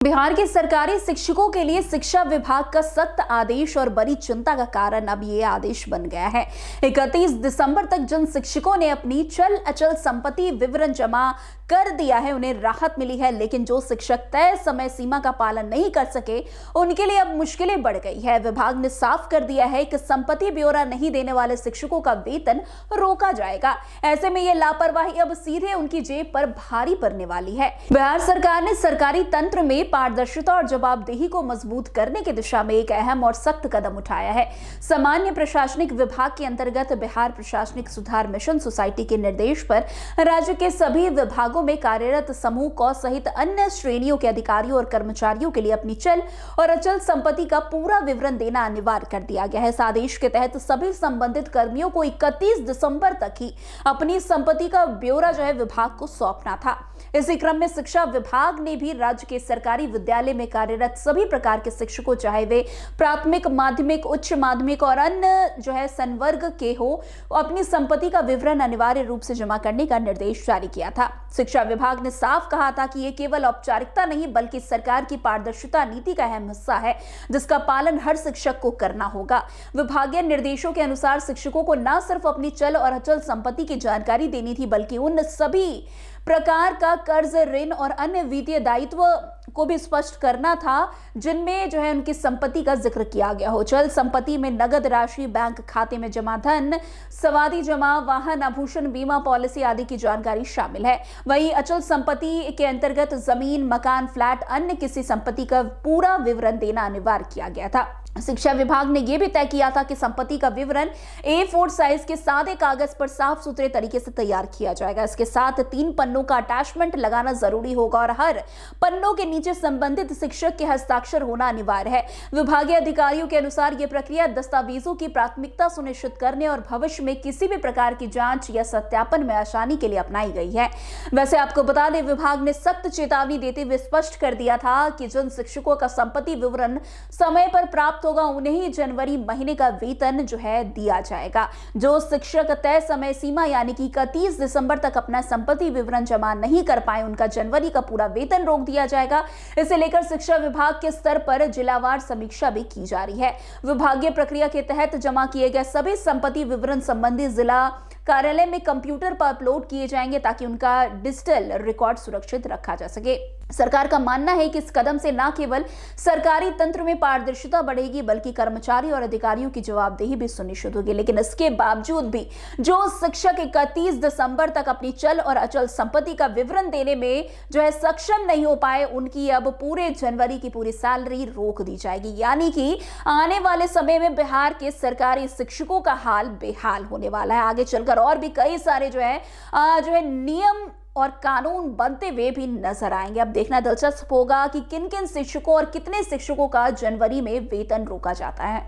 बिहार के सरकारी शिक्षकों के लिए शिक्षा विभाग का सख्त आदेश और बड़ी चिंता का कारण अब ये आदेश बन गया है। 31 दिसंबर तक जिन शिक्षकों ने अपनी चल अचल संपत्ति विवरण जमा कर दिया है उन्हें राहत मिली है, लेकिन जो शिक्षक तय समय सीमा का पालन नहीं कर सके उनके लिए अब मुश्किलें बढ़ गई है। विभाग ने साफ कर दिया है कि संपत्ति ब्यौरा नहीं देने वाले शिक्षकों का वेतन रोका जाएगा। ऐसे में ये लापरवाही अब सीधे उनकी जेब पर भारी पड़ने वाली है। बिहार सरकार ने सरकारी तंत्र में पारदर्शिता और जवाबदेही को मजबूत करने की दिशा में एक अहम और सख्त कदम उठाया है। सामान्य प्रशासनिक विभाग के अंतर्गत बिहार प्रशासनिक सुधार मिशन सोसाइटी के निर्देश पर राज्य के सभी विभागों में कार्यरत समूह क सहित अन्य श्रेणियों के अधिकारियों और कर्मचारियों के लिए अपनी चल और अचल संपत्ति का पूरा विवरण देना अनिवार्य कर दिया गया है। इस आदेश के तहत सभी संबंधित कर्मियों को 31 दिसंबर तक ही अपनी संपत्ति का ब्यौरा विभाग को सौंपना था। इसी क्रम में शिक्षा विभाग ने भी राज्य के सरकारी विद्यालय में कार्यरत सभी प्रकार के शिक्षकों, चाहे वे प्राथमिक, माध्यमिक, उच्च माध्यमिक और अन्य संवर्ग के हो, अपनी संपत्ति का विवरण अनिवार्य रूप से जमा करने का निर्देश जारी किया था। शिक्षा विभाग ने साफ कहा था कि यह केवल औपचारिकता नहीं बल्कि सरकार की पारदर्शिता नीति का अहम हिस्सा है, जिसका पालन हर शिक्षक को करना होगा। विभागीय निर्देशों के अनुसार शिक्षकों को न सिर्फ अपनी चल और अचल संपत्ति की जानकारी देनी थी, बल्कि उन सभी प्रकार का कर्ज, ऋण और अन्य वित्तीय दायित्व को भी स्पष्ट करना था जिनमें उनकी संपत्ति का जिक्र किया गया हो। चल संपत्ति में नगद राशि, बैंक खाते में जमा धन, सावधि जमा, वाहन, आभूषण, बीमा पॉलिसी आदि की जानकारी शामिल है। वहीं अचल संपत्ति के अंतर्गत जमीन, मकान, फ्लैट, अन्य किसी संपत्ति का पूरा विवरण देना अनिवार्य किया गया था। शिक्षा विभाग ने यह भी तय किया था कि संपत्ति का विवरण A4 साइज के सादे कागज पर साफ सुथरे तरीके से तैयार किया जाएगा। इसके साथ 3 पन्नों का अटैचमेंट लगाना जरूरी होगा और हर पन्नों के नीचे संबंधित शिक्षक के हस्ताक्षर होना अनिवार्य है। विभागीय अधिकारियों के अनुसार यह प्रक्रिया दस्तावेजों की प्राथमिकता सुनिश्चित करने और भविष्य में किसी भी प्रकार की जांच या सत्यापन में आसानी के लिए अपनाई गई है। वैसे आपको बता दें, विभाग ने सख्त चेतावनी देते हुए स्पष्ट कर दिया था कि जिन शिक्षकों का संपत्ति विवरण समय पर प्राप्त होगा उन्हें ही जनवरी महीने का वेतन दिया जाएगा। जो शिक्षक तय समय सीमा यानी कि 31 दिसंबर तक अपना संपत्ति विवरण जमा नहीं कर पाए उनका जनवरी का पूरा वेतन रोक दिया जाएगा। इसे लेकर शिक्षा विभाग के स्तर पर जिलावार समीक्षा भी की जा रही है। विभागीय प्रक्रिया के तहत जमा किए गए सभी संपत्ति विवरण संबंधित जिला कार्यालय में कंप्यूटर पर अपलोड किए जाएंगे ताकि उनका डिजिटल रिकॉर्ड सुरक्षित रखा जा सके। सरकार का मानना है कि इस कदम से न केवल सरकारी तंत्र में पारदर्शिता बढ़ेगी बल्कि कर्मचारी और अधिकारियों की जवाबदेही भी सुनिश्चित होगी। लेकिन इसके बावजूद भी जो शिक्षक 31 दिसंबर तक अपनी चल और अचल संपत्ति का विवरण देने में सक्षम नहीं हो पाए, उनकी अब पूरे जनवरी की पूरी सैलरी रोक दी जाएगी। यानी कि आने वाले समय में बिहार के सरकारी शिक्षकों का हाल बेहाल होने वाला है। आगे चलकर और भी कई सारे नियम और कानून बनते हुए भी नजर आएंगे। अब देखना दिलचस्प होगा कि किन किन शिक्षकों और कितने शिक्षकों का जनवरी में वेतन रोका जाता है।